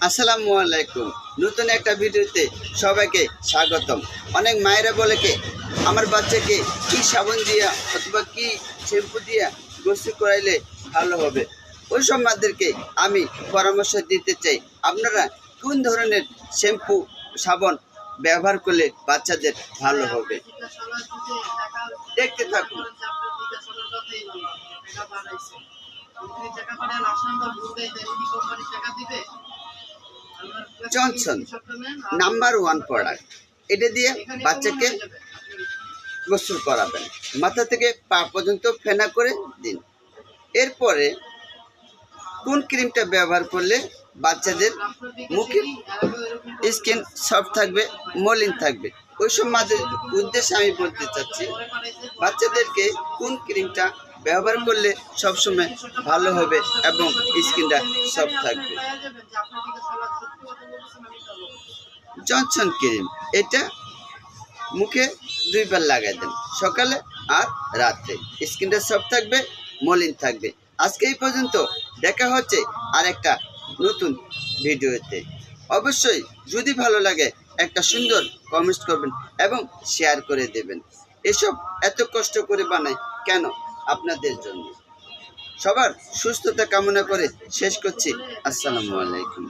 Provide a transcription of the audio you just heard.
আসসালামু আলাইকুম। নতুন একটা ভিডিওতে সবাইকে স্বাগতম। অনেক মায়েরা বলে কি আমার বাচ্চাকে কি সাবান দিয়া অথবা কি শ্যাম্পু দিয়া গোসল করাইলে ভালো হবে, ওই সব মাদেরকে আমি পরামর্শ দিতে চাই। আপনারা কোন ধরনের শ্যাম্পু সাবান ব্যবহার করলে বাচ্চাদের ভালো হবে, দেখতে থাকুন। Johnson number 1 product. এটা দিয়ে বাচ্চাকে গোসল করাবেন, মাথা থেকে পা পর্যন্ত ফেনা করে দিন। এরপরে কোন ক্রিমটা ব্যবহার করলে বাচ্চাদের মুখের স্কিন সফট থাকবে, মলিন থাকবে, ওইসব মাদের উদ্দেশ্যে আমি বলতে চাচ্ছি বাচ্চাদেরকে কোন ক্রিমটা ব্যবহার করলে সবসময় ভালো হবে এবং স্কিনটা সফট থাকবে। জনসন ক্রিম, এটা মুখে 2 বার লাগাই দেন, সকালে আর রাত্রে। স্কিনটা সফট থাকবে, মলিন থাকবে। আজকে এই পর্যন্ত, দেখা হচ্ছে আর একটা নতুন ভিডিওতে। অবশ্যই যদি ভালো লাগে একটা সুন্দর কমেন্ট করবেন এবং শেয়ার করে দেবেন। এসব এত কষ্ট করে বানাই কেন? আপনাদের জন্য। সবার সুস্থতা কামনা করে শেষ করছি। আসসালামু আলাইকুম।